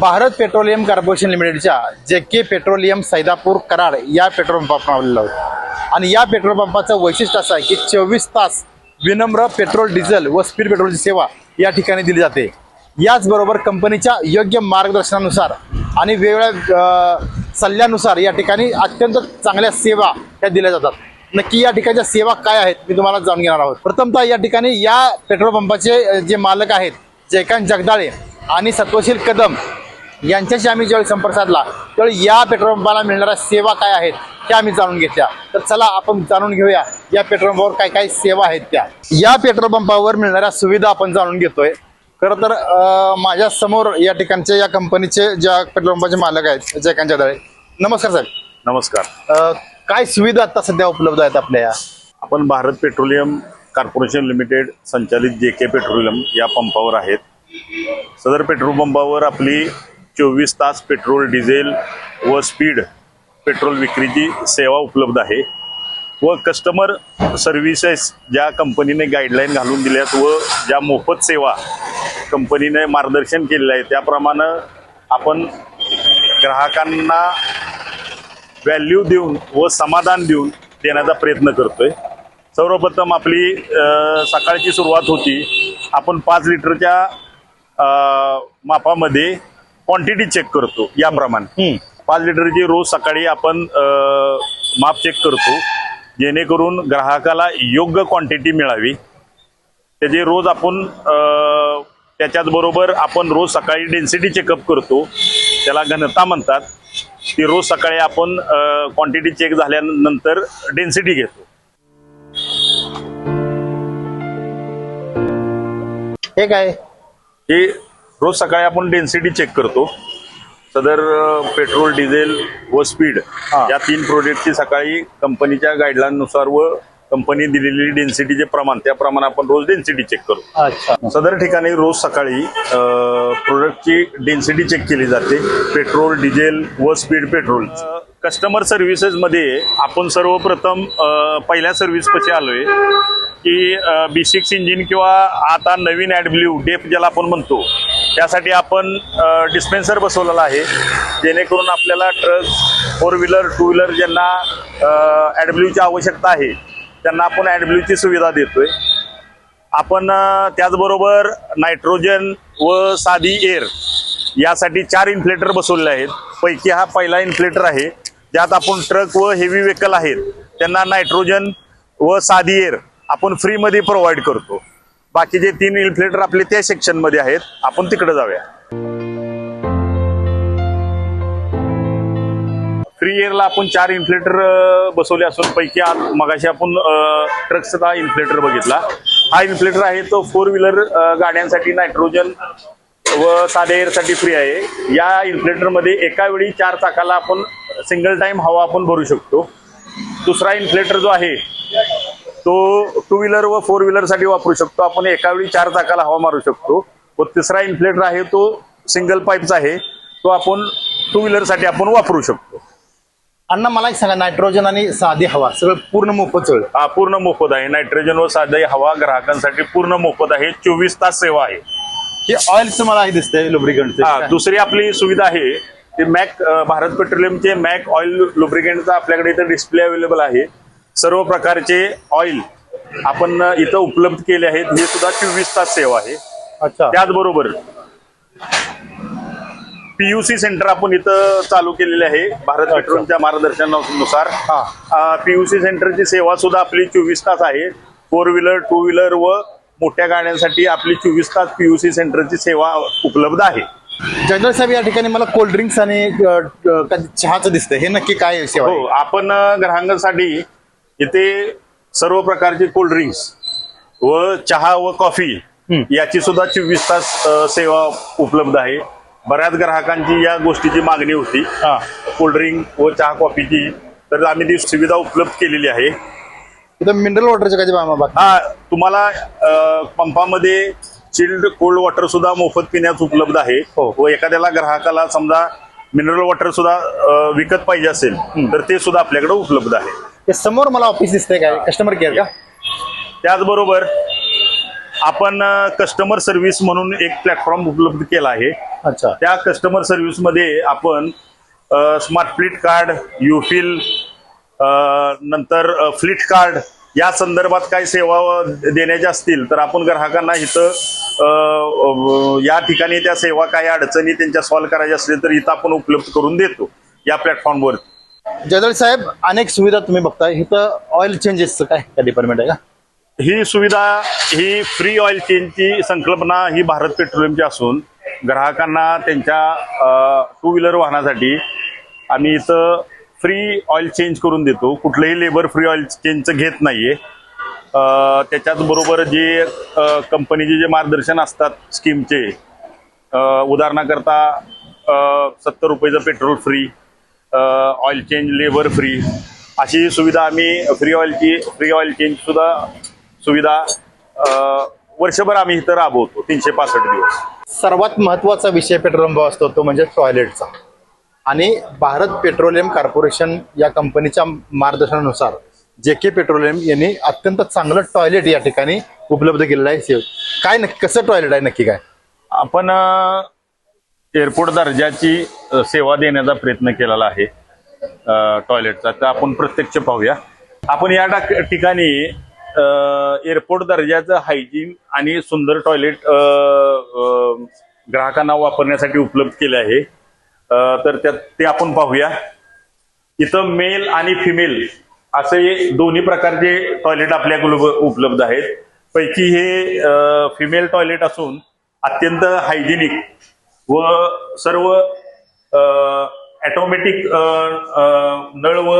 Bharat petroleum corporation लिमिटेडच्या JK petroleum Saidapur Karad या petrol पंपावर आलेलो आहोत आणि या पेट्रोल पंपाचं वैशिष्ट्य असं आहे की 24 तास विनम्र पेट्रोल डिझेल व स्पीड पेट्रोलची सेवा या ठिकाणी दिली जाते। याचबरोबर कंपनीच्या योग्य मार्गदर्शनानुसार आणि वेगवेगळ्या सल्ल्यानुसार या ठिकाणी अत्यंत चांगल्या सेवा त्या दिल्या जातात। नक्की या ठिकाणच्या सेवा काय आहेत मी तुम्हाला जाणून घेणार आहोत। प्रथमतः या ठिकाणी या पेट्रोल पंपाचे जे मालक आहेत जयकांत जगदाळे आणि सत्वशील कदम यांच्याशी आम्ही ज्यावेळी संपर्क साधला त्यावेळी या पेट्रोल पंपाला मिळणाऱ्या सेवा काय आहेत त्या आम्ही जाणून घेतल्या। तर चला आपण जाणून घेऊया या पेट्रोल पंपावर काय काय सेवा आहेत त्या। या पेट्रोल पंपावर मिळणाऱ्या सुविधा आपण जाणून घेतोय। खरं तर माझ्या समोर या ठिकाणचे या कंपनीचे ज्या पेट्रोल पंपाचे मालक आहेत जयकांत जगदाळे, नमस्कार साहेब। नमस्कार। काय सुविधा आता सध्या उपलब्ध आहेत आपल्या? आपण भारत पेट्रोलियम कॉर्पोरेशन लिमिटेड संचालित JK पेट्रोलियम या पंपावर आहेत। सदर पेट्रोल पंपावर आपली 24 तास पेट्रोल डिझेल व स्पीड पेट्रोल विक्रीची सेवा उपलब्ध आहे व कस्टमर सर्व्हिसेस ज्या कंपनीने गाईडलाईन घालून दिल्यात व ज्या मोफत सेवा कंपनीने मार्गदर्शन केलेलं आहे त्याप्रमाणे आपण ग्राहकांना व्हॅल्यू देऊन व समाधान देऊन देण्याचा प्रयत्न करतोय। सर्वप्रथम आपली सकाळची सुरुवात होती, आपण 5 लिटरच्या मापामध्ये क्वांटिटी चेक करतो। याप्रमाणे 5 लिटरची रोज सकाळी आपण माप चेक करतो जेणेकरून ग्राहकाला योग्य क्वांटिटी मिळावी। त्याचे रोज आपण त्याच्याच बरोबर आपण रोज सकाळी डेन्सिटी चेकअप करतो, त्याला घनता म्हणतात। ती रोज सकाळी आपण क्वांटिटी चेक झाल्यानंतर डेन्सिटी घेतो। हे काय? हे रोज सकाळी आपण डेन्सिटी चेक करतो। सदर पेट्रोल डिझेल व स्पीड या 3 प्रोडक्टची सकाळी कंपनीच्या गाईडलाईननुसार व कंपनी दिलेली डेन्सिटीचे प्रमाण त्याप्रमाणे आपण रोज डेन्सिटी चेक करतो। अच्छा। सदर ठिकाणी रोज सकाळी प्रोडक्टची डेन्सिटी चेक केली जाते, पेट्रोल डिझेल व स्पीड पेट्रोल। कस्टमर सर्व्हिसेस मध्ये आपण सर्वप्रथम पहिल्या सर्व्हिस पाशी आलोय की B6 इंजिन किंवा आता नवीन AdBlue डेप ज्याला आपण म्हणतो त्यासाठी आपण डिस्पेन्सर बसवलेला आहे जेणेकरून आपल्याला ट्रक 4 व्हीलर 2 व्हीलर ज्यांना AdBlueची आवश्यकता आहे त्यांना आपण AdBlueची सुविधा देतोय। आपण त्याचबरोबर नायट्रोजन व साधी एअर यासाठी 4 इन्फ्लेटर बसवलेले आहेत। पैकी हा पहिला इन्फ्लेटर आहे ज्यात आपण ट्रक व हेवी व्हेकल आहेत त्यांना नायट्रोजन व साधी एअर आपण फ्री मध्ये प्रोव्हाइड करतो। बाकीचे 3 इन्फ्लेटर आपले त्या सेक्शन मध्ये आहेत, आपण तिकडे जाऊया। फ्री एअरला आपण 4 इन्फ्लेटर बसवले असून पैकी मगाशी आपण ट्रकचा इन्फ्लेटर बघितला। हा इन्फ्लेटर आहे तो 4 व्हीलर गाड्यांसाठी नायट्रोजन व साध्या एअरसाठी फ्री आहे। या इन्फ्लेटर मध्ये एका वेळी 4 चाकाला आपण सिंगल टाइम हवा आपण भरू शकतो। दुसरा इन्फ्लेटर जो आहे तो 2 व्हीलर व 4 व्हीलर साठी वापरू शकतो, आपण एका वेळी 4 चाकाला हवा मारू शकतो। व तिसरा इन्फ्लेटर आहे तो सिंगल पाईपचा आहे, तो आपण 2 व्हीलर साठी आपण वापरू शकतो। अण्णा मला एक सांगा, नायट्रोजन आणि साधी हवा सगळं पूर्ण मोफत? हा पूर्ण मोफत आहे। नायट्रोजन व साधी हवा ग्राहकांसाठी पूर्ण मोफत आहे, 24 तास सेवा आहे। हे ऑइलचं मला हे दिसतंय लुब्रिकंट। दुसरी आपली सुविधा आहे ते मॅक भारत पेट्रोलियमचे मॅक ऑइल लुब्रिकंटचा आपल्याकडे इथे डिस्प्ले अवेलेबल आहे। सर्व प्रकारचे ऑइल आपण इथं उपलब्ध केले आहेत, हे सुद्धा 24 तास सेवा आहे। अच्छा। त्याचबरोबर PUC सेंटर आपण इथं चालू केलेले आहे भारत पेट्रोलियमच्या मार्गदर्शनानुसार। PUC सेंटरची सेवा सुद्धा आपली 24 तास आहे। 4 व्हीलर 2 व्हीलर व मोठ्या गाड्यांसाठी आपली 24 तास PUC सेंटरची सेवा उपलब्ध आहे। जगदाळे साहेब, या ठिकाणी मला कोल्ड ड्रिंक्स आणि चहाचं दिसतंय, हे नक्की काय सेवा? हो, आपण ग्राहकांसाठी इथे सर्व प्रकारचे कोल्ड ड्रिंक्स व चहा व कॉफी याची सुद्धा 24 तास सेवा उपलब्ध आहे। बऱ्याच ग्राहकांची या गोष्टीची मागणी होती कोल्ड ड्रिंक व चहा कॉफीची, तर आम्ही ती सुविधा उपलब्ध केलेली आहे। इथं मिनरल वॉटरचे काय? तुम्हाला पंपामध्ये चिल्ड कोल्ड वॉटर सुद्धा मोफत पिण्यास उपलब्ध आहे। व एखाद्याला ग्राहकाला समजा मिनरल वॉटर सुद्धा विकत पाहिजे असेल तर ते सुद्धा आपल्याकडे उपलब्ध आहे। समोर मला ऑफिस दिसतंय, काय कस्टमर केअर का? त्याचबरोबर आपण कस्टमर सर्व्हिस म्हणून एक प्लॅटफॉर्म उपलब्ध केला आहे. अच्छा. त्या कस्टमर सर्व्हिस मध्ये आपण स्मार्ट फ्लीट कार्ड, युफिल, नंतर फ्लीट कार्ड या संदर्भात काही सेवा देण्याच्या असतील तर आपण ग्राहकांना इथं या ठिकाणी त्या सेवा काही अडचणी त्यांच्या सॉल्व्ह करायच्या असतील तर इथं आपण उपलब्ध करून देतो या प्लॅटफॉर्मवर. जयदळ साहेब, अनेक सुविधा तुम्ही बघताय इथं. ऑइल चेंजेसचं काय डिपार्टमेंट आहे का? ही सुविधा ही फ्री ऑइल चेंजची संकल्पना ही भारत पेट्रोलियमची असून ग्राहकांना त्यांच्या टू व्हीलर वाहनासाठी आम्ही इथं फ्री ऑइल चेंज करून देतो. कुठलंही लेबर फ्री ऑइल चेंजचं घेत नाहीये. त्याच्याच बरोबर जे कंपनीचे जे मार्गदर्शन असतात स्कीमचे, उदाहरणाकरता 70 रुपयाचं petrol free, oil change labour free, अशी सुविधा आम्ही फ्री ऑइल चेंज सुद्धा सुविधा वर्षभर आम्ही इथं राबवतो 365 दिवस. सर्वात महत्वाचा विषय पेट्रोल पंप असतो तो म्हणजे टॉयलेटचा. आणि भारत पेट्रोलियम कॉर्पोरेशन या कंपनीच्या मार्गदर्शनानुसार JK पेट्रोलियम यांनी अत्यंत चांगलं टॉयलेट या ठिकाणी उपलब्ध केलेलं आहे. काय नक्की कसं टॉयलेट आहे, नक्की काय? आपण एअरपोर्ट दर्जाची सेवा देण्याचा प्रयत्न केलेला आहे टॉयलेटचा. तर आपण प्रत्यक्ष पाहूया. आपण या ठिकाणी एअरपोर्ट दर्जाचं हायजीन आणि सुंदर टॉयलेट ग्राहकांना वापरण्यासाठी उपलब्ध केले आहे. तर ते आपण पाहूया. इथं मेल आणि फिमेल असे दोन्ही प्रकारचे टॉयलेट आपल्याकडे उपलब्ध आहेत. पैकी हे फिमेल टॉयलेट असून अत्यंत हायजिनिक व सर्व ऑटोमॅटिक नळ व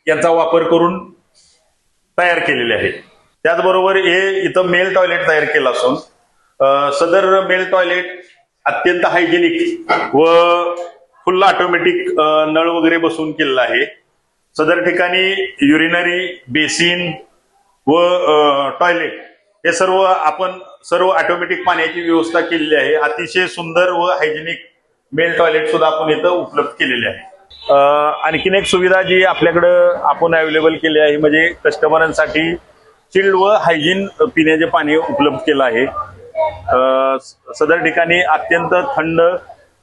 यांचा वापर करून तयार केलेले आहे. त्याचबरोबर हे इथं मेल टॉयलेट तयार केलं असून सदर मेल टॉयलेट अत्यंत हायजेनिक व फुल ऑटोमॅटिक नळ वगैरे बसवून केलेलं आहे. सदर ठिकाणी युरिनरी, बेसिन व टॉयलेट हे सर्व ऑटोमॅटिक पाण्याची व्यवस्था केलेली आहे. अतिशय सुंदर व हायजेनिक मेल टॉयलेट सुद्धा आपण इथं उपलब्ध केलेले आहे. आणखीन एक सुविधा जी आपल्याकडं आपण अवेलेबल केली आहे म्हणजे कस्टमरांसाठी चिल्ड व हायजीन पिण्याचे पाणी उपलब्ध केलं आहे. सदर ठिकाणी अत्यंत थंड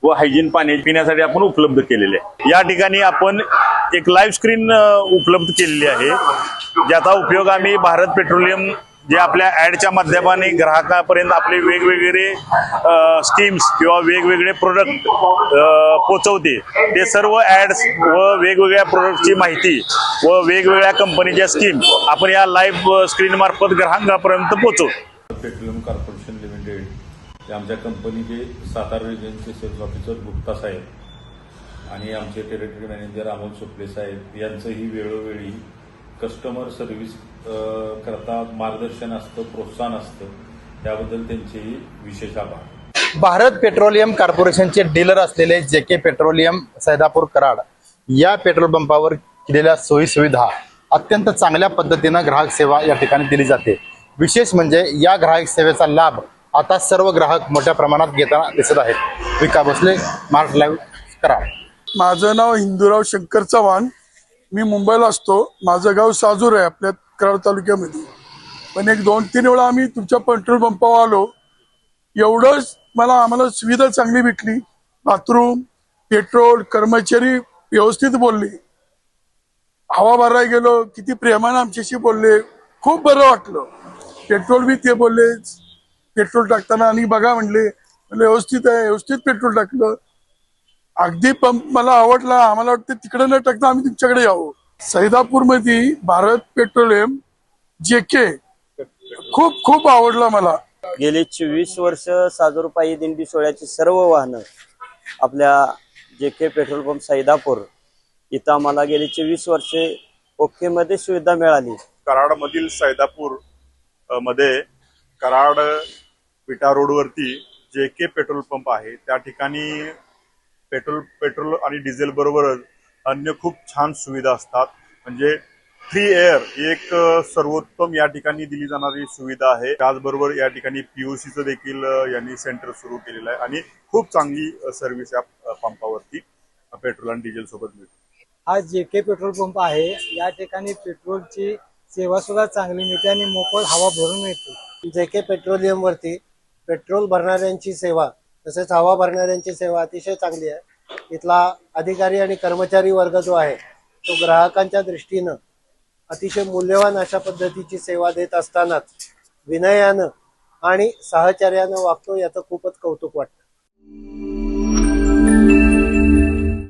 व हायजीन पाणी पिण्यासाठी आपण उपलब्ध केलेले आहे. या ठिकाणी आपण एक लाईव्ह स्क्रीन उपलब्ध केलेली आहे ज्याचा उपयोग आम्ही भारत पेट्रोलियम जे आपल्या ऍडच्या माध्यमाने ग्राहकापर्यंत आपले वेगवेगळे स्कीम्स किंवा वेगवेगळे प्रोडक्ट पोहोचवते. ते सर्व ऍड्स व वेगवेगळ्या प्रोडक्टची माहिती व वेगवेगळ्या कंपनीच्या स्कीम आपण या लाईव्ह स्क्रीन मार्फत ग्राहकापर्यंत पोहोचवतो. पेट्रोलियम कॉर्पोरेशन लिमिटेड हे आमच्या कंपनीचे सातारा रिजनचे सेल्स ऑफिसर गुप्ता साहेब आणि आमचे टेरिटरी मॅनेजर अमोल सुपले साहेब यांचंही वेळोवेळी कस्टमर सर्व्हिस करता मार्गदर्शन असतं, प्रोत्साहन असतं. त्याबद्दल त्यांचेही विशेष आभार. भारत पेट्रोलियम कॉर्पोरेशनचे डीलर असलेले JK पेट्रोलियम सैदापूर कराड या पेट्रोल पंपावर केलेल्या सोयी सुविधा अत्यंत चांगल्या पद्धतीनं ग्राहक सेवा या ठिकाणी दिली जाते. विशेष म्हणजे या ग्राहक सेवेचा लाभ आता सर्व ग्राहक मोठ्या प्रमाणात घेताना दिसत आहेत. विका भोसले, महाराष्ट्र लाईव्ह, कराड. माझं नाव हिंदूराव शंकर चव्हाण. मी मुंबईला असतो. माझं गाव साजूर आहे आपल्या कराड तालुक्यामध्ये. पण एक 2-3 वेळा आम्ही तुमच्या पेट्रोल पंपावर आलो. एवढंच आम्हाला सुविधा चांगली भेटली. बाथरूम, पेट्रोल, कर्मचारी व्यवस्थित बोलले. हवा भरायला गेलो किती प्रेमाने आमच्याशी बोलले. खूप बरं वाटलं. पेट्रोल बी ते बोलले पेट्रोल टाकताना आणि बघा म्हणले व्यवस्थित आहे, व्यवस्थित पेट्रोल टाकलं. अगदी पंप मला आवडला. आम्हाला वाटतं तिकडे न टाकता आम्ही तुमच्याकडे यावं. सैदापूरमध्ये भारत पेट्रोलियम JK खूप खूप आवडला मला. गेली 24 वर्ष साजोरपायी दिंडी सोहळ्याची सर्व वाहनं आपल्या JK पेट्रोल पंप सैदापूर इथं आम्हाला गेली 24 वर्षे ओके मध्ये सुविधा मिळाली. कराडमधील सैदापूर मध्ये कराड विटा रोडवरती JK पेट्रोल पंप आहे. त्या ठिकाणी पेट्रोल आणि डिझेल बरोबरच अन्य खूप छान सुविधा असतात. म्हणजे फ्री एअर एक सर्वोत्तम या ठिकाणी दिली जाणारी सुविधा आहे. त्याचबरोबर या ठिकाणी POCचं देखील यांनी सेंटर सुरू केलेलं आहे आणि खूप चांगली सर्व्हिस या पंपावरती पेट्रोल आणि डिझेल सोबत मिळते. हा JK पेट्रोल पंप आहे. या ठिकाणी पेट्रोलची सेवा सुद्धा चांगली मिळते आणि मोफत हवा भरून मिळते. JK पेट्रोलियमवरती पेट्रोल भरणाऱ्यांची सेवा तसेच हवा भरणाऱ्यांची सेवा अतिशय चांगली आहे। इथला अधिकारी आणि कर्मचारी वर्ग जो आहे तो ग्राहकांच्या दृष्टीनं अतिशय मूल्यवान अशा पद्धतीची सेवा देत असतानाच विनयानं आणि साहचर्यानं वागतो, याचं खूपच कौतुक वाटतं।